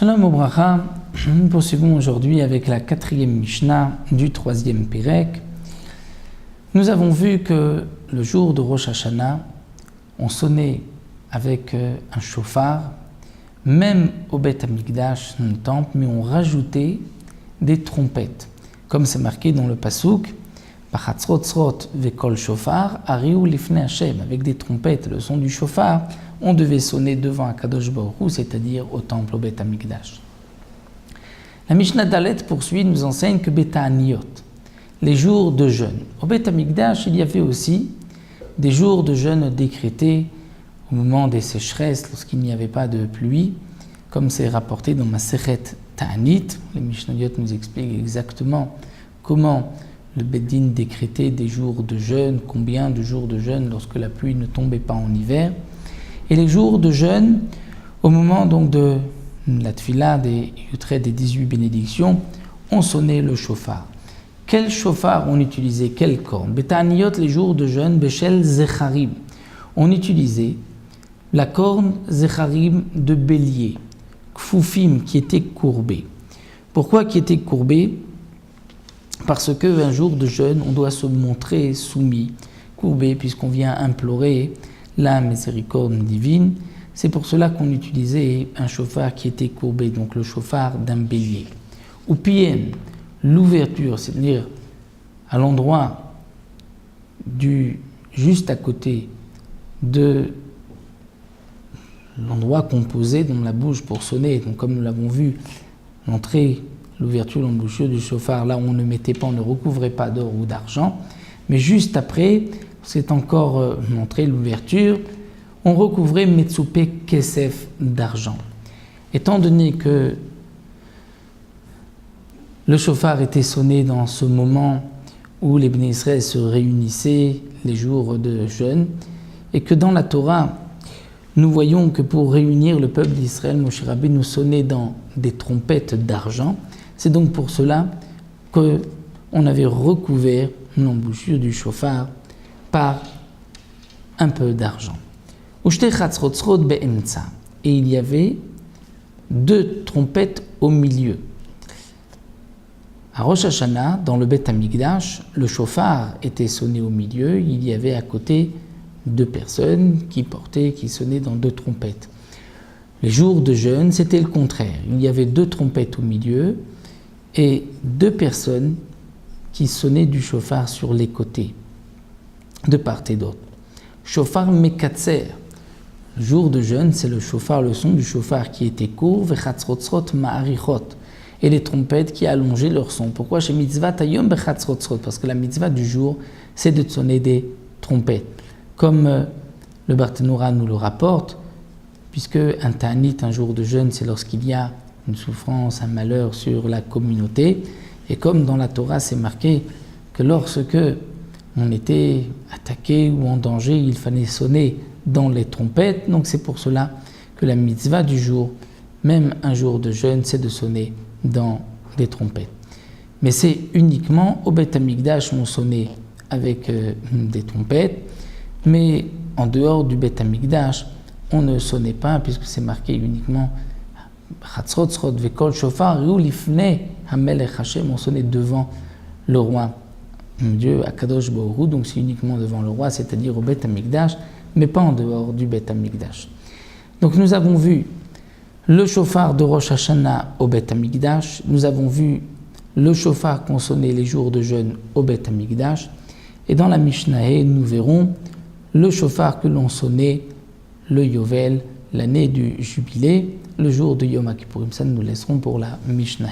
Shalom Obracha, nous poursuivons aujourd'hui avec la 4e Mishnah du 3e Pérek. Nous avons vu que le jour de Rosh Hashanah, on sonnait avec un chauffard, même au Beth Amikdash, dans le temple, mais on rajoutait des trompettes. Comme c'est marqué dans le Pasuk, Pachatzrotzrot vekol shofar, ariou lifnei Hashem, avec des trompettes, le son du chauffard, on devait sonner devant Akadosh Baruch Hu, c'est-à-dire au temple, au Beth Amikdash. La Mishnah Dalet poursuit, nous enseigne que Beta Aniyot, les jours de jeûne. Au Beth Amikdash, il y avait aussi des jours de jeûne décrétés au moment des sécheresses, lorsqu'il n'y avait pas de pluie, comme c'est rapporté dans Masechet Ta'anit. Les Mishnayot nous expliquent exactement comment le Beddin décrétait des jours de jeûne, combien de jours de jeûne lorsque la pluie ne tombait pas en hiver. Et les jours de jeûne, au moment donc de la tfila des Yutret des 18 bénédictions, on sonnait le chauffard. Quel chauffard on utilisait? Quelle corne? Betaniyot, les jours de jeûne, Beshel Zecharim. On utilisait la corne Zecharim de bélier, Kfoufim, qui était courbée. Pourquoi qui était courbée? Parce qu'un jour de jeûne, on doit se montrer soumis, courbé, puisqu'on vient implorer la miséricorde divine. C'est pour cela qu'on utilisait un chauffard qui était courbé, donc le chauffard d'un bélier. Ou pien, l'ouverture, c'est-à-dire à l'endroit juste à côté de l'endroit qu'on posait dans la bouche pour sonner. Donc comme nous l'avons vu, l'ouverture, l'embouchure du chauffard, là où on ne mettait pas, on ne recouvrait pas d'or ou d'argent, mais juste après, c'est encore montré l'ouverture, on recouvrait Metsoupé Kesef d'argent. Étant donné que le chauffard était sonné dans ce moment où les Béné Israël se réunissaient les jours de jeûne, et que dans la Torah, nous voyons que pour réunir le peuple d'Israël, Moshe Rabbeinu nous sonnait dans des trompettes d'argent. C'est donc pour cela qu'on avait recouvert l'embouchure du chauffard par un peu d'argent. Et il y avait 2 trompettes au milieu. À Rosh Hashanah, dans le Beth Amikdash, le chauffard était sonné au milieu, il y avait à côté 2 personnes qui sonnaient dans 2 trompettes. Les jours de jeûne, c'était le contraire. Il y avait 2 trompettes au milieu et 2 personnes qui sonnaient du chauffard sur les côtés, de part et d'autre. Chauffard Mekatser. Le jour de jeûne, c'est le son du chauffard qui était court, Vechatzrotzrot Ma'arichot, et les trompettes qui allongeaient leur son. Pourquoi chez Mitzvah Tayom Bechatzrotzrot? Parce que la mitzvah du jour, c'est de sonner des trompettes. Comme le Barthénoura nous le rapporte, puisque un Ta'anit, un jour de jeûne, c'est lorsqu'il y a une souffrance, un malheur sur la communauté, et comme dans la Torah, c'est marqué que lorsque on était attaqué ou en danger, il fallait sonner dans les trompettes. Donc c'est pour cela que la mitzvah du jour, même un jour de jeûne, c'est de sonner dans des trompettes. Mais c'est uniquement au Beth Amikdash où on sonnait avec des trompettes, mais en dehors du Beth Amikdash, on ne sonnait pas, puisque c'est marqué uniquement Chatzrotzrot vekol shofar riou lifnei hamelech Hashem, on sonnait devant le roi Dieu, Akadosh Baruch Hu, donc c'est uniquement devant le roi, c'est-à-dire au Beth Amikdash, mais pas en dehors du Beth Amikdash. Donc nous avons vu le chauffard de Rosh Hashanah au Beth Amikdash, nous avons vu le chauffard qu'on sonnait les jours de jeûne au Beth Amikdash, et dans la Mishnah, nous verrons le chauffard que l'on sonnait le Yovel, l'année du jubilé, le jour de Yom Kippourim. Ça nous laisserons pour la Mishnah.